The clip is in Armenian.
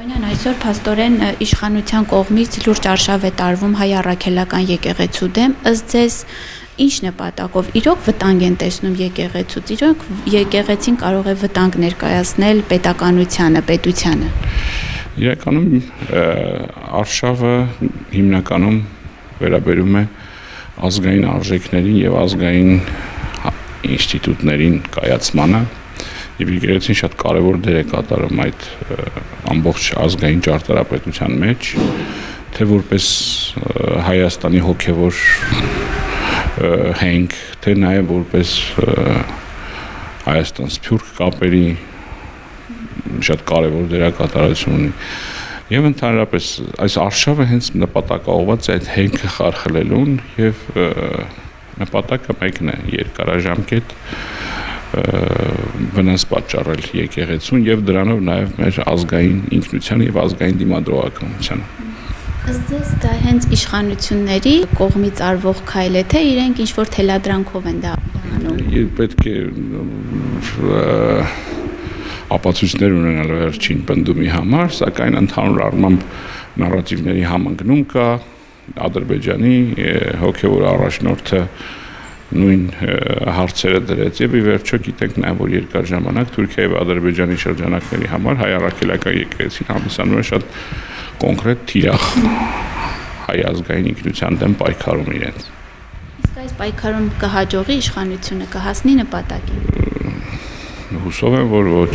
Տոնյան, այսօր փաստորեն իշխանության կողմից լուրջ արշավ է տարվում հայ առաքելական եկեղեցու դեմ, ըստ ձեզ ինչ նպատակով, իրոք վտանգ են տեսնում եկեղեցուց, իրոք եկեղեցին կարող է վտանգ ներկայացնել պետականությանը, պետությանը։ Իրականում արշավը հիմնականում վերաբերում է ազգային արժեքներին եւ ազգային ինստիտուտներին կայացմանը եւ եկեղեցին շատ կարեւոր դեր է կատարում այդ ամբողջ ազգային ճարտարապետության մեջ, թե որպես Հայաստանի հոգեվոր հենք, թե նաեւ որպես Հայաստան-Սփյուռք կապերի շատ կարեւոր դերակատարություն ունի։ Եվ ընդհանրապես այս արշավը հենց նպատակաուղղված է այդ հենքը խարխլելուն եւ նպատակը մեկն է՝ երկարաժամկետ վնաս պատճառել եկեղեցուն եւ դրանով նաեւ մեր ազգային ինքնության եւ ազգային դիմադրողականության։ Ըստ ձեզ դա հենց իշխանությունների կողմից արվող քայլ է, թե իրենք ինչ որ թելադրանքով են դա անում։ Պետք է ապացույցներ ունենալ վերջին պնդումի համար, սակայն ընդհանուր առմամբ նարատիվների համընկնում կա, Ադրբեջանի հոգևոր առաջնորդը նույն հարցերը դրեց եւ ի վերջո գիտենք նաեւ որ երկար ժամանակ Թուրքիայի եւ Ադրբեջանի շրջանակների համար հայ առաքելական եկեղեցին հանդիսանում է շատ կոնկրետ թիրախ հայ ազգային ինքնության դեմ պայքարում իրենց։ Իսկ այս պայքարում կհաջողի իշխանությունը, կհասնի նպատակին։ Հուսով եմ որ ոչ։